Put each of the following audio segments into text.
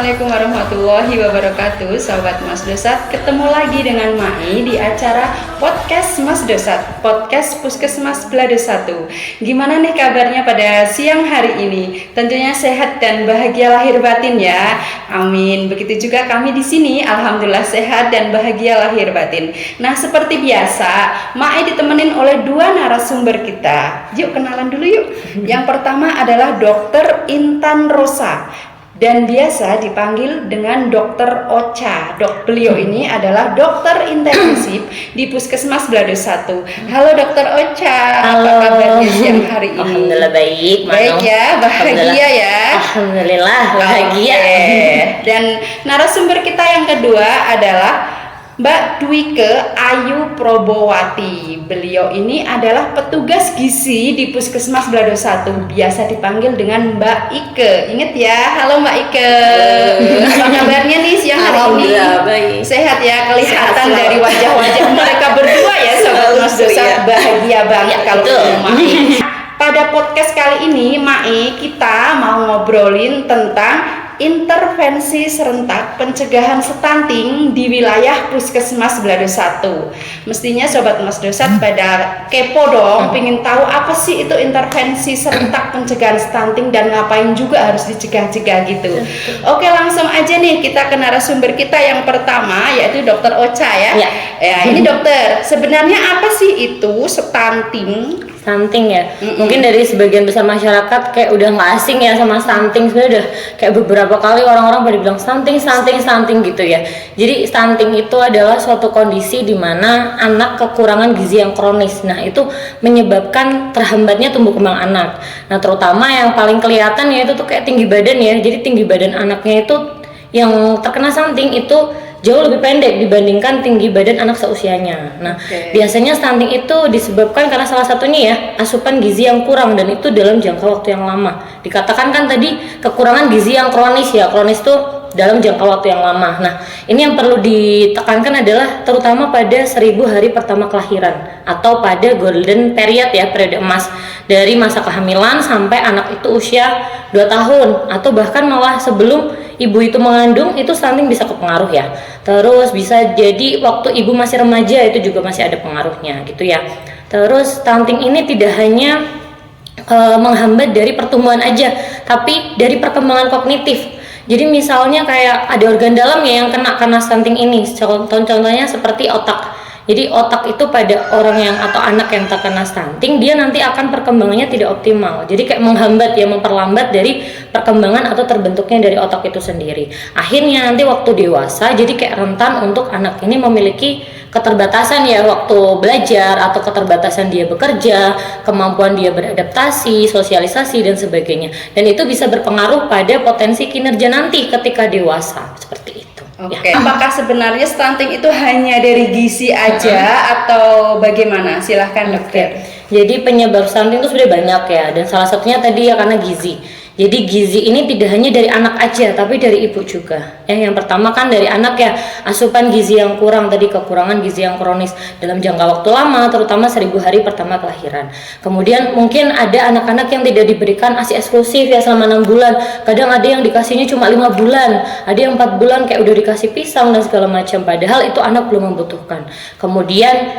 Assalamualaikum warahmatullahi wabarakatuh. Sobat Mas Dosat, ketemu lagi dengan Mai di acara Podcast Mas Dosat, Podcast Puskesmas Belado 1. Gimana nih kabarnya pada siang hari ini? Tentunya sehat dan bahagia lahir batin ya. Amin. Begitu juga kami di sini, alhamdulillah sehat dan bahagia lahir batin. Nah, seperti biasa, Mai ditemenin oleh dua narasumber kita. Yuk kenalan dulu yuk. Yang pertama adalah Dr. Intan Rosa dan biasa dipanggil dengan Dokter Ocha. Beliau ini adalah dokter intensif di Puskesmas Belado 1. Halo Dokter Ocha, halo. Apa kabarnya siang hari ini? Alhamdulillah baik. Baik ya, bahagia ya. Alhamdulillah bahagia. Dan narasumber kita yang kedua adalah Mbak Dwike Ayu Probowati. Beliau ini adalah petugas gizi di Puskesmas Belado 1. Biasa dipanggil dengan Mbak Ike. Ingat ya, halo Mbak Ike. Apa kabarnya nih siang hari ini? Baik. Sehat ya, kelihatan dari wajah-wajah mereka berdua ya, Sobat Mas Dosat. Bahagia banget kalau ketemu Mai. Pada podcast kali ini, Mai, kita mau ngobrolin tentang intervensi serentak pencegahan stunting di wilayah Puskesmas Belado 1. Mestinya Sobat Mas Dosat pada kepo dong, pengen tahu apa sih itu intervensi serentak pencegahan stunting dan ngapain juga harus dicegah-cegah gitu. Oke, langsung aja nih kita ke narasumber kita yang pertama, yaitu Dokter Ocha ya. Ya, ini dokter, sebenarnya apa sih itu stunting? Stunting ya, mungkin dari sebagian besar masyarakat kayak udah nggak asing ya sama stunting. Sebenarnya udah kayak beberapa kali orang-orang pada bilang stunting gitu ya. Jadi stunting itu adalah suatu kondisi di mana anak kekurangan gizi yang kronis. Nah, itu menyebabkan terhambatnya tumbuh kembang anak. Nah, terutama yang paling kelihatan ya itu tuh kayak tinggi badan ya. Jadi tinggi badan anaknya itu yang terkena stunting itu jauh lebih pendek dibandingkan tinggi badan anak seusianya. Nah, biasanya stunting itu disebabkan karena salah satunya ya asupan gizi yang kurang, dan itu dalam jangka waktu yang lama. Dikatakan kan tadi kekurangan gizi yang kronis ya. Kronis itu dalam jangka waktu yang lama. Nah, ini yang perlu ditekankan adalah terutama pada 1000 hari pertama kelahiran atau pada golden period ya, periode emas dari masa kehamilan sampai anak itu usia 2 tahun atau bahkan malah sebelum ibu itu mengandung, itu stunting bisa kepengaruh ya. Terus bisa jadi waktu ibu masih remaja itu juga masih ada pengaruhnya gitu ya. Terus stunting ini tidak hanya menghambat dari pertumbuhan aja, tapi dari perkembangan kognitif. Jadi misalnya kayak ada organ dalam ya yang kena karena stunting ini. Contohnya seperti otak. Jadi otak itu pada orang yang atau anak yang terkena stunting, dia nanti akan perkembangannya tidak optimal. Jadi kayak menghambat ya, memperlambat dari perkembangan atau terbentuknya dari otak itu sendiri. Akhirnya nanti waktu dewasa jadi kayak rentan untuk anak ini memiliki keterbatasan ya waktu belajar atau keterbatasan dia bekerja, kemampuan dia beradaptasi, sosialisasi dan sebagainya. Dan itu bisa berpengaruh pada potensi kinerja nanti ketika dewasa, seperti itu. Oke. Apakah sebenarnya stunting itu hanya dari gizi aja atau bagaimana? Silahkan dokter. Jadi penyebab stunting itu sudah banyak ya, dan salah satunya tadi ya karena gizi. Jadi gizi ini tidak hanya dari anak aja, tapi dari ibu juga. Yang pertama kan dari anak ya, asupan gizi yang kurang tadi, kekurangan gizi yang kronis dalam jangka waktu lama, terutama 1000 hari pertama kelahiran. Kemudian mungkin ada anak-anak yang tidak diberikan ASI eksklusif ya selama 6 bulan. Kadang ada yang dikasihnya cuma 5 bulan, ada yang 4 bulan kayak udah dikasih pisang dan segala macam. Padahal itu anak belum membutuhkan. Kemudian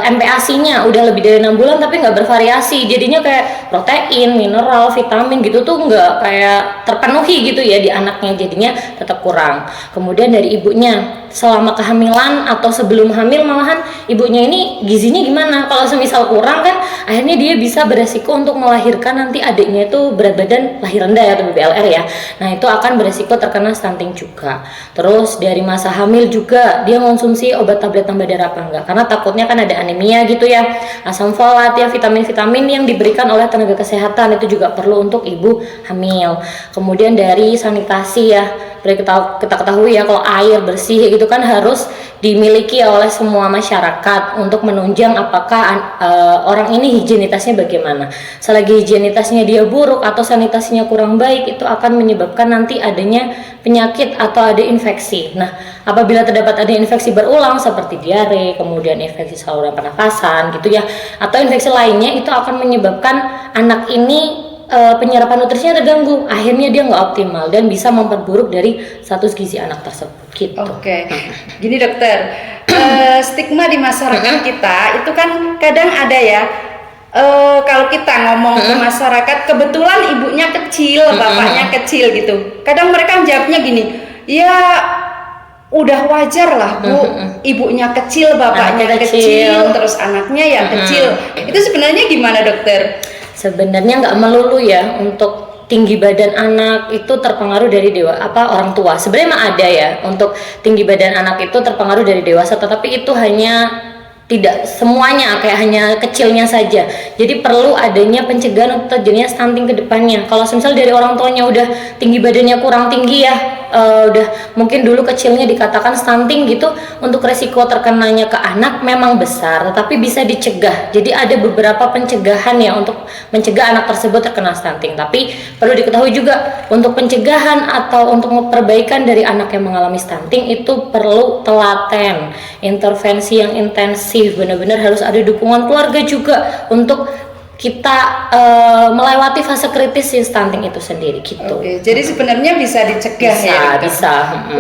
MPASI-nya udah lebih dari 6 bulan tapi nggak bervariasi. Jadinya kayak protein, mineral, vitamin gitu tuh nggak kayak terpenuhi gitu ya di anaknya, jadinya tetap kurang. Kemudian dari ibunya selama kehamilan atau sebelum hamil malahan ibunya ini gizinya gimana? Kalau semisal kurang kan akhirnya dia bisa beresiko untuk melahirkan nanti adiknya itu berat badan lahir rendah ya atau BLR ya. Nah, itu akan beresiko terkena stunting juga. Terus dari masa hamil juga dia konsumsi obat tablet tambah darah apa enggak? Karena takutnya kan ada anemia gitu ya. Asam folat ya, vitamin-vitamin yang diberikan oleh tenaga kesehatan itu juga perlu untuk ibu hamil. Kemudian dari sanitasi ya, kita ketahui ya kalau air bersih gitu kan harus dimiliki oleh semua masyarakat untuk menunjang apakah orang ini higienitasnya bagaimana. Selagi higienitasnya dia buruk atau sanitasinya kurang baik, itu akan menyebabkan nanti adanya penyakit atau ada infeksi. Nah, apabila terdapat ada infeksi berulang seperti diare, kemudian infeksi saluran pernafasan gitu ya, atau infeksi lainnya, itu akan menyebabkan anak ini penyerapan nutrisinya terganggu, akhirnya dia nggak optimal dan bisa memperburuk dari status gizi anak tersebut gitu. Oke. Gini dokter, stigma di masyarakat kita itu kan kadang ada ya, kalau kita ngomong ke masyarakat, kebetulan ibunya kecil, bapaknya kecil gitu, kadang mereka jawabnya gini, ya udah wajar lah Bu, ibunya kecil, bapaknya kecil, terus anaknya ya kecil. Itu sebenarnya gimana dokter? Sebenarnya nggak melulu ya untuk tinggi badan anak itu terpengaruh dari orang tua. Sebenarnya emang ada ya untuk tinggi badan anak itu terpengaruh dari dewasa, tetapi itu hanya tidak semuanya, kayak hanya kecilnya saja. Jadi perlu adanya pencegahan untuk terjadinya stunting ke depannya. Kalau misal dari orang tuanya udah tinggi badannya kurang tinggi ya, udah mungkin dulu kecilnya dikatakan stunting gitu, untuk resiko terkenanya ke anak memang besar, tetapi bisa dicegah. Jadi ada beberapa pencegahan ya untuk mencegah anak tersebut terkena stunting. Tapi perlu diketahui juga untuk pencegahan atau untuk perbaikan dari anak yang mengalami stunting itu perlu telaten, intervensi yang intensif, benar-benar harus ada dukungan keluarga juga untuk kita melewati fase kritis si stunting itu sendiri gitu. Oke, jadi sebenarnya bisa dicegah bisa, ya dokter? Bisa.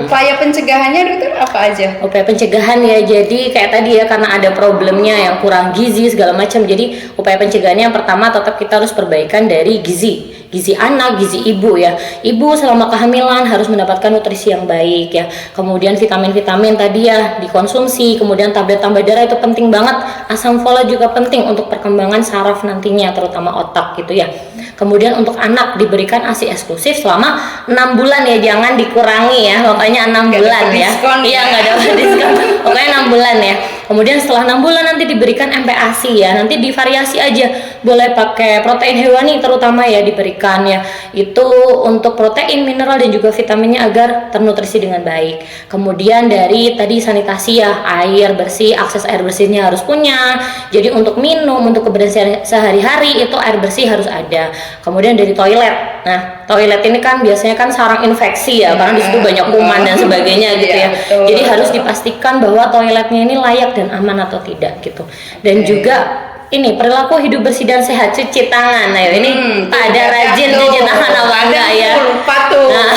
Upaya pencegahannya dokter apa aja? Upaya pencegahan ya, jadi kayak tadi ya, karena ada problemnya yang kurang gizi segala macam, jadi upaya pencegahannya yang pertama tetap kita harus perbaikan dari gizi anak, gizi ibu ya. Ibu selama kehamilan harus mendapatkan nutrisi yang baik ya. Kemudian vitamin-vitamin tadi ya dikonsumsi, kemudian tablet tambah darah itu penting banget. Asam folat juga penting untuk perkembangan saraf nantinya, terutama otak gitu ya. Kemudian untuk anak diberikan ASI eksklusif selama 6 bulan ya, jangan dikurangi ya. Pokoknya 6 bulan ya. Iya, nggak dapat diskon. Pokoknya 6 bulan ya. Kemudian setelah 6 bulan nanti diberikan MPASI ya. Nanti divariasi aja. Boleh pakai protein hewani terutama ya diberikan ya. Itu untuk protein, mineral dan juga vitaminnya agar ternutrisi dengan baik. Kemudian dari tadi sanitasi ya, air bersih, akses air bersihnya harus punya. Jadi untuk minum, untuk kebersihan sehari-hari itu air bersih harus ada. Kemudian dari toilet. Nah, toilet ini kan biasanya kan sarang infeksi ya, karena di situ banyak kuman dan sebagainya gitu ya. Jadi harus dipastikan bahwa toiletnya ini layak dan aman atau tidak gitu. Dan juga ini perilaku hidup bersih dan sehat, cuci tangan. Nah, ini pada rajin cuci tangan apa enggak ya? Lupa tuh. Nah,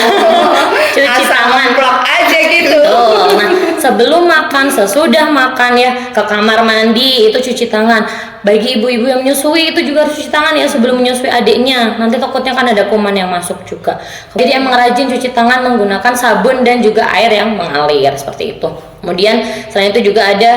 cuci tangan plak aja gitu. Betul. Nah, sebelum makan, sesudah makan ya, ke kamar mandi itu cuci tangan. Bagi ibu-ibu yang menyusui itu juga harus cuci tangan ya sebelum menyusui adiknya. Nanti takutnya kan ada kuman yang masuk juga. Jadi emang rajin cuci tangan menggunakan sabun dan juga air yang mengalir seperti itu. Kemudian selain itu juga ada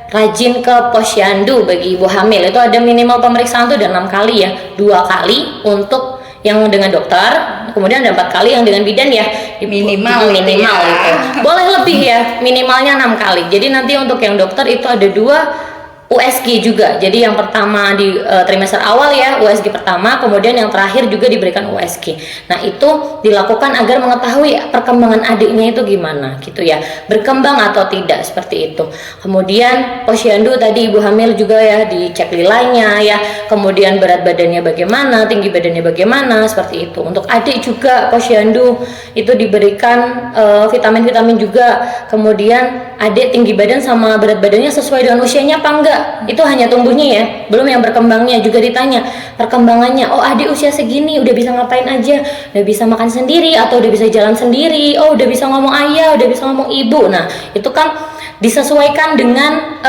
rajin ke posyandu bagi ibu hamil. Itu ada minimal pemeriksaan tuh ada 6 kali ya. 2 kali untuk yang dengan dokter, kemudian ada 4 kali yang dengan bidan ya. Minimal ya. Gitu. Boleh lebih ya, minimalnya 6 kali. Jadi nanti untuk yang dokter itu ada 2 USG juga. Jadi yang pertama di trimester awal ya, USG pertama, kemudian yang terakhir juga diberikan USG. Nah, itu dilakukan agar mengetahui perkembangan adiknya itu gimana gitu ya. Berkembang atau tidak seperti itu. Kemudian posyandu tadi ibu hamil juga ya dicek lilanya ya. Kemudian berat badannya bagaimana, tinggi badannya bagaimana seperti itu. Untuk adik juga posyandu itu diberikan vitamin-vitamin juga. Kemudian adik tinggi badan sama berat badannya sesuai dengan usianya apa enggak? Itu hanya tumbuhnya ya, belum yang berkembangnya. Juga ditanya perkembangannya, oh adik usia segini udah bisa ngapain aja, udah bisa makan sendiri atau udah bisa jalan sendiri, oh udah bisa ngomong ayah, udah bisa ngomong ibu. Nah itu kan disesuaikan dengan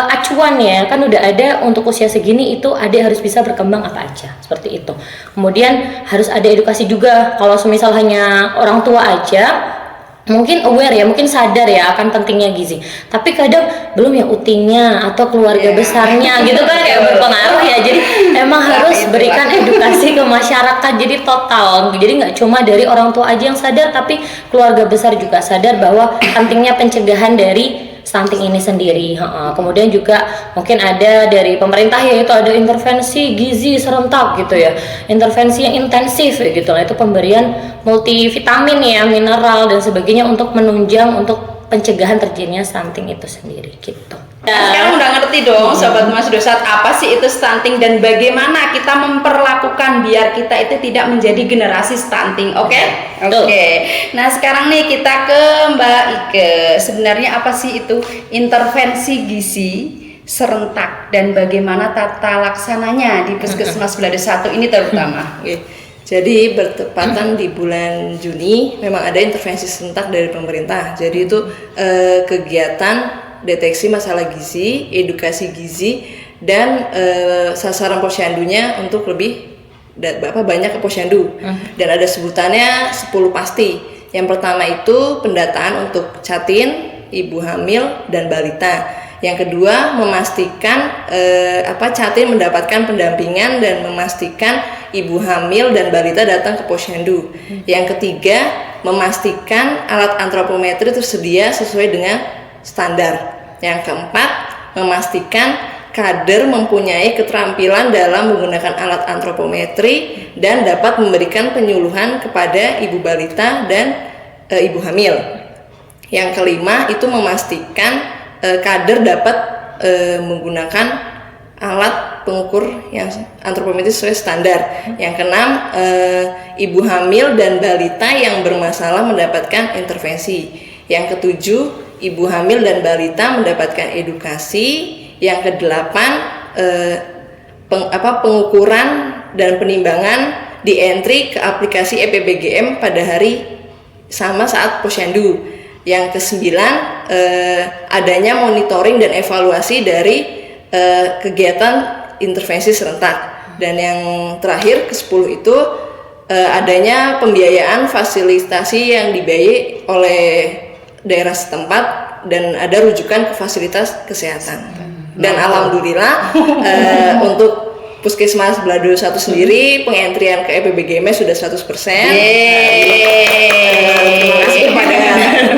acuan ya, kan udah ada untuk usia segini itu adik harus bisa berkembang apa aja seperti itu. Kemudian harus ada edukasi juga. Kalau semisal hanya orang tua aja mungkin aware ya, mungkin sadar ya akan pentingnya gizi, tapi kadang belum ya utingnya atau keluarga besarnya gitu kan ya berpengaruh ya. Jadi emang harus berikan edukasi ke masyarakat, jadi total, jadi nggak cuma dari orang tua aja yang sadar, tapi keluarga besar juga sadar bahwa pentingnya pencegahan dari stunting ini sendiri. Kemudian juga mungkin ada dari pemerintah yaitu ada intervensi gizi serentak gitu ya, intervensi yang intensif ya gitu. Nah itu pemberian multivitamin ya, mineral dan sebagainya untuk menunjang untuk pencegahan terjadinya stunting itu sendiri gitu. Sekarang udah ngerti dong Sobat Mas Dosat apa sih itu stunting dan bagaimana kita memperlakukan biar kita itu tidak menjadi generasi stunting. Oke? Nah sekarang nih kita ke Mbak Ike. Sebenarnya apa sih itu intervensi gizi serentak dan bagaimana tata laksananya di Puskesmas Belado 1 ini terutama? Oke. Jadi bertepatan di bulan Juni memang ada intervensi serentak dari pemerintah. Jadi itu kegiatan deteksi masalah gizi, edukasi gizi, dan sasaran posyandunya untuk lebih banyak ke posyandu. Dan ada sebutannya 10 pasti. Yang pertama itu pendataan untuk catin, ibu hamil, dan balita. Yang kedua, memastikan catin mendapatkan pendampingan dan memastikan ibu hamil dan balita datang ke posyandu. Yang ketiga, memastikan alat antropometri tersedia sesuai dengan standar. Yang keempat, memastikan kader mempunyai keterampilan dalam menggunakan alat antropometri dan dapat memberikan penyuluhan kepada ibu balita dan ibu hamil. Yang kelima, itu memastikan kader dapat menggunakan alat pengukur yang antropometri sesuai standar. Yang keenam, ibu hamil dan balita yang bermasalah mendapatkan intervensi. Yang ketujuh, ibu hamil dan balita mendapatkan edukasi. Yang kedelapan, pengukuran dan penimbangan di entry ke aplikasi EPPGM pada hari sama saat posyandu. Yang kesembilan, adanya monitoring dan evaluasi dari kegiatan intervensi serentak. Dan yang terakhir, ke-10 itu adanya pembiayaan fasilitasi yang dibiayai oleh daerah setempat dan ada rujukan ke fasilitas kesehatan. Dan alhamdulillah untuk Puskesmas Belado 1 sendiri pengentrian ke EPPGM sudah 100%. Terima kasih kepada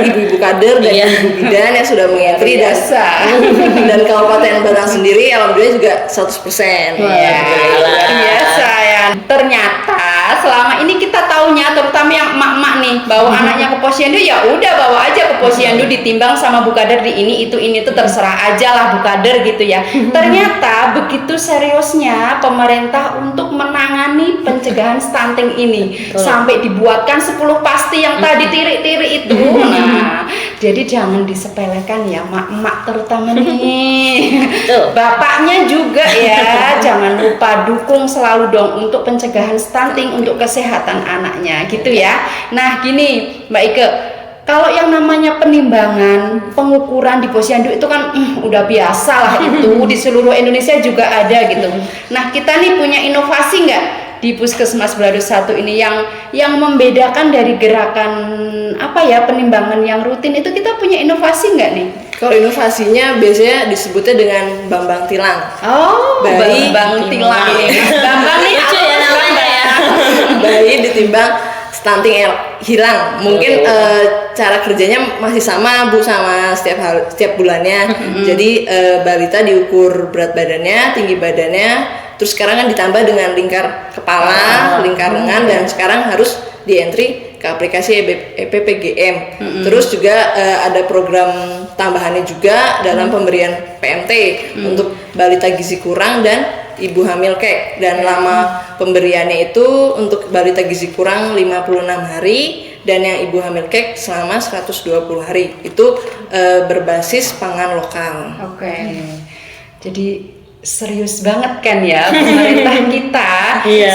ibu-ibu kader dan ibu bidan yang sudah mengentri dan Kabupaten Batang sendiri alhamdulillah juga 100%. Luar biasa ya. Ternyata selama ini kita taunya terutama yang emak-emak nih bawa anaknya ke posyandu, ya udah bawa aja ke posyandu ditimbang sama bu kader di ini itu terserah aja lah bu kader gitu ya. Ternyata begitu seriusnya pemerintah untuk menangani pencegahan stunting ini. Sampai dibuatkan 10 pasti yang tadi tirik-tirik itu. Nah, jadi jangan disepelekan ya emak-emak terutama nih. Bapaknya juga ya, jangan lupa dukung selalu dong untuk pencegahan stunting, untuk kesehatan anaknya gitu ya. Nah gini Mbak Ike, kalau yang namanya penimbangan, pengukuran di posyandu itu kan udah biasa lah itu di seluruh Indonesia juga ada gitu. Nah kita nih punya inovasi nggak di Puskesmas Belado 1 ini yang membedakan dari gerakan penimbangan yang rutin itu, kita punya inovasi nggak nih? Kalau inovasinya biasanya disebutnya dengan Bambang Tilang. Oh, Bambang Tilang. Bambang nih lucu ya namanya ya. Bayi ditimbang stunting hilang. Mungkin cara kerjanya masih sama Bu, sama setiap bulannya. Jadi balita diukur berat badannya, tinggi badannya, terus sekarang kan ditambah dengan lingkar kepala, lingkar lengan, dan sekarang harus di entry ke aplikasi EPPGM. Terus juga ada program tambahannya juga dalam pemberian PMT untuk balita gizi kurang dan ibu hamil kek. Dan lama pemberiannya itu untuk balita gizi kurang 56 hari dan yang ibu hamil kek selama 120 hari. Itu berbasis pangan lokal. Oke. Jadi serius banget kan ya pemerintah kita.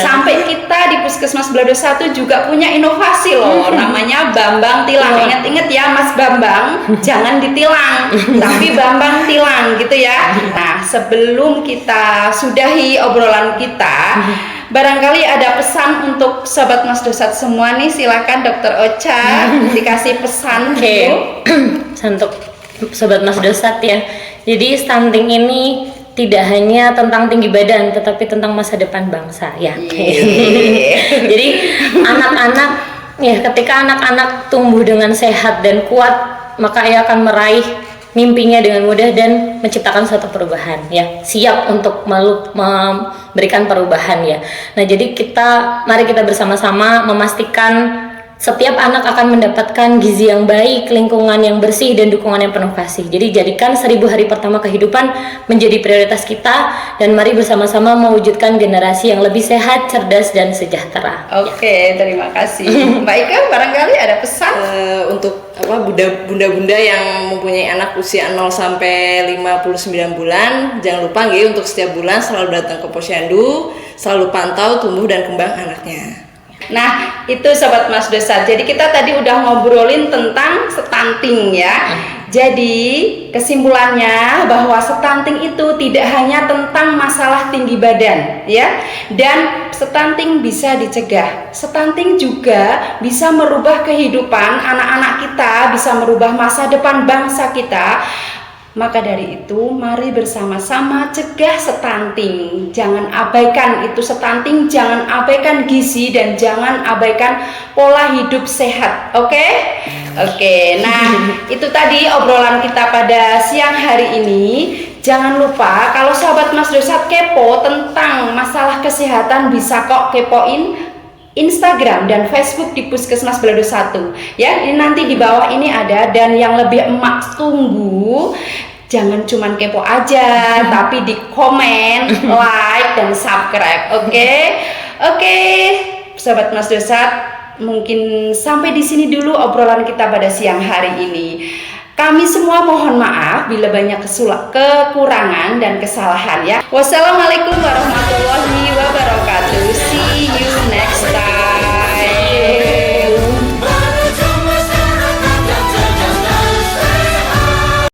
Sampai kita di Puskesmas Belado 1 juga punya inovasi loh, namanya Bambang Tilang. Ingat-ingat ya Mas Bambang, jangan ditilang tapi Bambang Tilang gitu ya. Nah sebelum kita sudahi obrolan kita, barangkali ada pesan untuk Sobat Masdosat semua nih, silakan Dokter Ocha dikasih pesan gitu. Untuk Sobat Masdosat ya, jadi stunting ini tidak hanya tentang tinggi badan, tetapi tentang masa depan bangsa ya. Jadi anak-anak ya, ketika anak-anak tumbuh dengan sehat dan kuat, maka ia akan meraih mimpinya dengan mudah dan menciptakan suatu perubahan ya, siap untuk memberikan perubahan ya. Nah jadi mari kita bersama-sama memastikan setiap anak akan mendapatkan gizi yang baik, lingkungan yang bersih, dan dukungan yang penuh kasih. Jadi jadikan 1000 hari pertama kehidupan menjadi prioritas kita, dan mari bersama-sama mewujudkan generasi yang lebih sehat, cerdas, dan sejahtera. Oke, terima kasih. Mbak Ika, barangkali ada pesan? untuk bunda-bunda yang mempunyai anak usia 0 sampai 59 bulan, jangan lupa nggih untuk setiap bulan selalu datang ke posyandu, selalu pantau tumbuh dan kembang anaknya. Nah, itu Sobat Masdosat. Jadi kita tadi udah ngobrolin tentang stunting ya. Jadi kesimpulannya bahwa stunting itu tidak hanya tentang masalah tinggi badan ya. Dan stunting bisa dicegah. Stunting juga bisa merubah kehidupan anak-anak kita, bisa merubah masa depan bangsa kita. Maka dari itu, mari bersama-sama cegah stunting. Jangan abaikan itu stunting, jangan abaikan gizi, dan jangan abaikan pola hidup sehat. Oke? Oke, nah itu tadi obrolan kita pada siang hari ini. Jangan lupa kalau sahabat Masdosat kepo tentang masalah kesehatan, bisa kok kepoin Instagram dan Facebook di Puskesmas Balado 1 ya. Ini nanti di bawah ini ada, dan yang lebih emak tunggu, jangan cuman kepo aja tapi di komen, like dan subscribe. Oke, Sobat Masdosat, mungkin sampai di sini dulu obrolan kita pada siang hari ini. Kami semua mohon maaf bila banyak kekurangan dan kesalahan ya. Wassalamualaikum warahmatullahi wabarakatuh.